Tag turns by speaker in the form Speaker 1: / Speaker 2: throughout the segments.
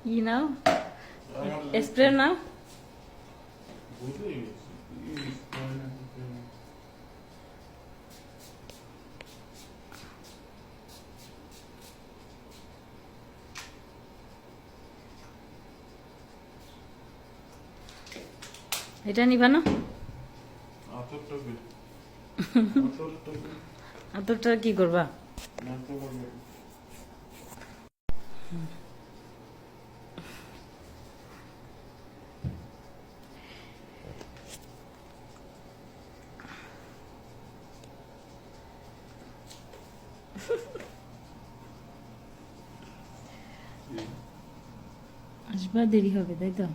Speaker 1: কি নাও স্প্রে নাও এটা নিবা না আতরটা কি করবা আসবা দেরি হবে তাই তো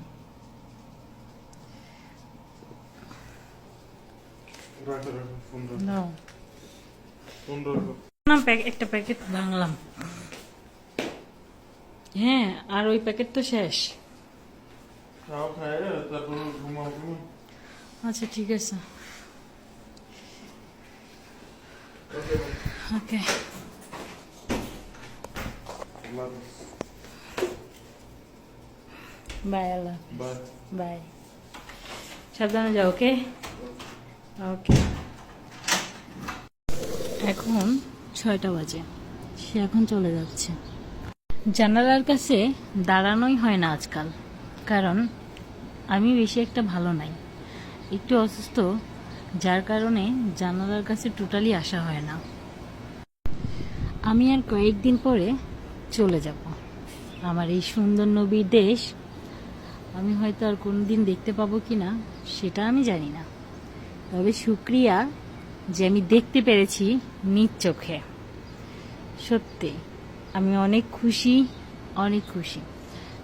Speaker 1: একটা প্যাকেট ভাঙলাম হ্যাঁ আর ওই প্যাকেট তো শেষ আচ্ছা ঠিক আছে ওকে বাই আল্লাহ বাই সাবধানে যাও ওকে ওকে এখন 6টা বাজে সে এখন চলে যাচ্ছে জানালার কাছে দাঁড়ানোই হয় না আজকাল কারণ আমি বেশি একটা ভালো নাই একটু অসুস্থ যার কারণে জানালার কাছে টোটালি আসা হয় না আমি আর কয়েকদিন পরে চলে যাব আমার এই সুন্দর নবীর দেশ আমি হয়তো আর কোনোদিন দেখতে পাবো কিনা সেটা আমি জানি না তবে শুকরিয়া যে আমি দেখতে পেরেছি নিজ চোখে সত্যি আমি অনেক খুশি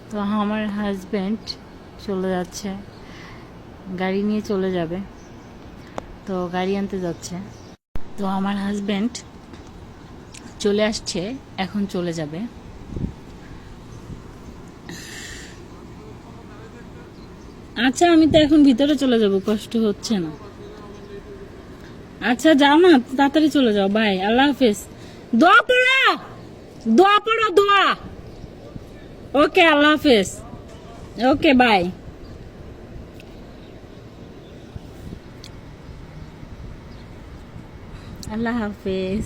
Speaker 1: তো আমার হাজব্যান্ড চলে যাচ্ছে গাড়ি নিয়ে চলে যাবে তো গাড়ি আনতে যাচ্ছে তো আমার হাজব্যান্ড চলে আসছে এখন চলে যাবে আচ্ছা আমি তো এখন ভিতরে চলে যাব কষ্ট হচ্ছে না আচ্ছা যাও না তাড়াতাড়ি চলে যাও বাই আল্লাহ হাফেজ দোয়া পড়ো দোয়া ওকে আল্লাহ হাফেজ ওকে বাই আল্লাহ হাফেজ